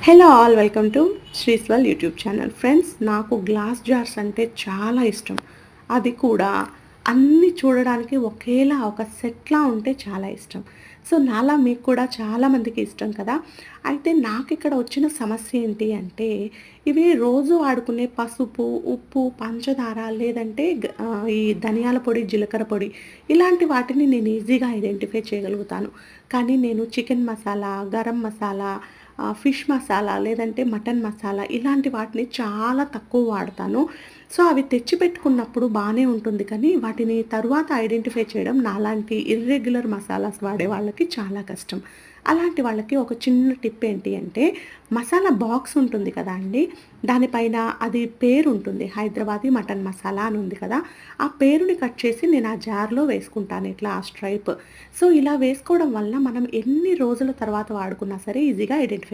Hello all welcome to Sriswal YouTube channel. Friends, నాకు glass jars అంటే చాలా ఇష్టం. అది కూడా అన్నీ చూడడానికి ఒకేలా ఒక సెట్‌లా ఉంటే చాలా ఇష్టం. సో, నాలా మీకు కూడా చాలామందికి ఇష్టం కదా! అయితే నాకిక్కడ వచ్చిన సమస్య ఏంటి అంటే, ఇవి రోజు వాడుకునే పసుపు, ఉప్పు, పంచదార లేదంటే ఈ ధనియాల పొడి, జీలకర్ర పొడి ఇలాంటి వాటిని నేను ఈజీగా ఐడెంటిఫై చేయగలుగుతాను. కానీ నేను చికెన్ మసాలా, గరం మసాలా, ఫిష్ మసాలా లేదంటే మటన్ మసాలా ఇలాంటి వాటిని చాలా తక్కువ వాడతాను. సో, అవి తెచ్చిపెట్టుకున్నప్పుడు బానే ఉంటుంది. కానీ వాటిని తరువాత ఐడెంటిఫై చేయడం నాలాంటి ఇర్రెగ్యులర్ మసాలాస్ వాడే వాళ్ళకి చాలా కష్టం. అలాంటి వాళ్ళకి ఒక చిన్న టిప్ ఏంటి అంటే, మసాలా బాక్స్ ఉంటుంది కదా అండీ! దానిపైన అది పేరుంటుంది. హైదరాబాదీ మటన్ మసాలా అని ఉంది కదా! ఆ పేరుని కట్ చేసి నేను ఆ జార్‌లో వేసుకుంటాను ఇట్లా ఆ స్ట్రైప్. సో, ఇలా వేసుకోవడం వల్ల మనం ఎన్ని రోజుల తర్వాత వాడుకున్నా సరే ఈజీగా ఐడెంటిఫై